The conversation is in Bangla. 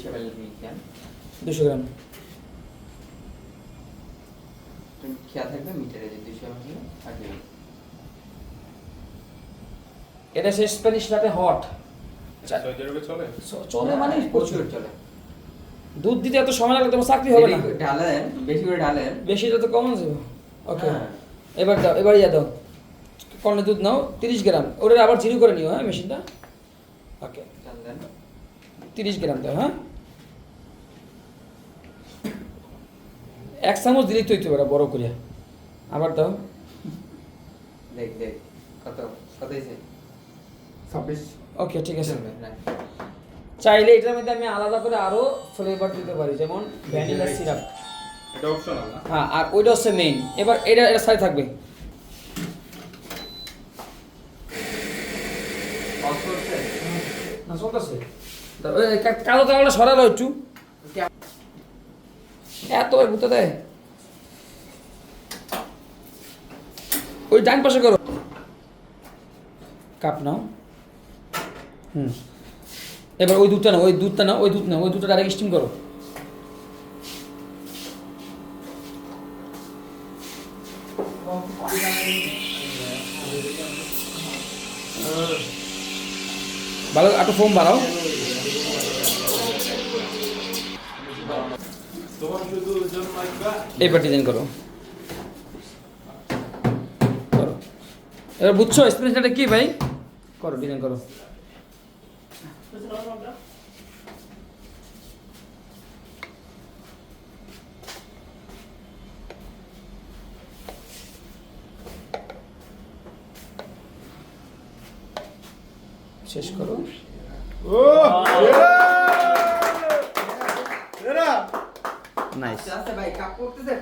200 ml খেয়ান 200 গ্রাম খেয়া থাকবে মিটারে যে 200 ml আর কি এটা সে স্প্যানিশ লাটে হট সৌদি আরবে চলে চলে মানে প্রচুর চলে দুধ দিতে এত সময় লাগলে তোমার চাকরি হবে না ঢালেন বেশি করে ঢালেন বেশি যত কম আছে ওকে হ্যাঁ। এবার দাও এবার ইয়া দাও কর্নে দুধ নাও 30 গ্রাম ওটা আবার জিরো করে নিও হ্যাঁ মেশিনটা ওকে চাল দেন 30 গ্রাম দাও হ্যাঁ 1 চামচ দিলেই তো হইতে পারে বড় করে আবার দাও দেখ কত হয়েছে 26 ওকে ঠিক আছে হ্যাঁ চাইলে এটার মধ্যে আমি আলাদা করে আরো ফ্লেভার দিতে পারি যেমন ভ্যানিলা সিরাপ এটা অপশনাল না হ্যাঁ আর ওইটা হচ্ছে মেইন এবার এটা সাইড থাকবে অফ করতে না চলতেছে কালো কালোটা সরালো একটু এত ঘুরতে দেয় ওই ডান পাশে করো কাপ নাও এবার ওই দুধটা নাও ওই দুধটা নাও ওই দুধটা ডাইরেক্ট স্টিম করো ভালো একটু ফোম বাড়াও তোমার শুধু জন্য লাগবে এইবার ডিজাইন করো করো এবার বুঝছো স্পেশালটা কি ভাই করো ডিজাইন করো শেষ করো নাইস আচ্ছা ভাই কাপ করতেছে